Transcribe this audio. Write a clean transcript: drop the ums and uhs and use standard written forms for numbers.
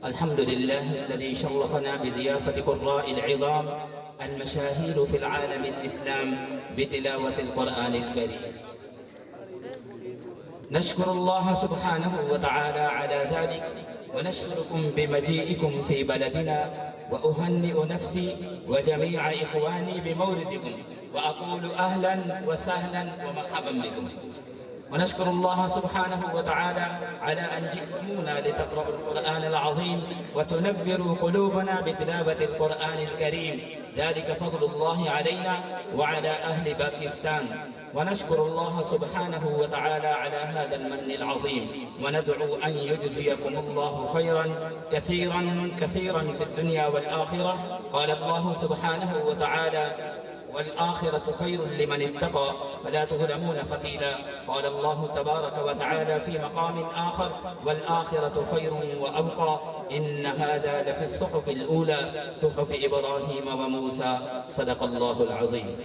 الحمد لله الذي شرفنا بضيافة قراء العظام المشاهير في العالم الإسلام بتلاوة القرآن الكريم. نشكر الله سبحانه وتعالى على ذلك، ونشكركم بمجيئكم في بلدنا، وأهنئ نفسي وجميع إخواني بمولدكم، وأقول أهلا وسهلا ومرحبا بكم. ونشكر الله سبحانه وتعالى على أن جئتمونا لتقرأوا القرآن العظيم وتنفروا قلوبنا بتلاوة القرآن الكريم، ذلك فضل الله علينا وعلى أهل باكستان. ونشكر الله سبحانه وتعالى على هذا المن العظيم، وندعو أن يجزيكم الله خيرا كثيرا كثيرا في الدنيا والآخرة. قال الله سبحانه وتعالى: والآخرة خير لمن اتقى ولا تظلمون فتيلا. قال الله تبارك وتعالى في مقام آخر: والآخرة خير وأبقى. إن هذا لفي الصحف الأولى، صحف إبراهيم وموسى. صدق الله العظيم.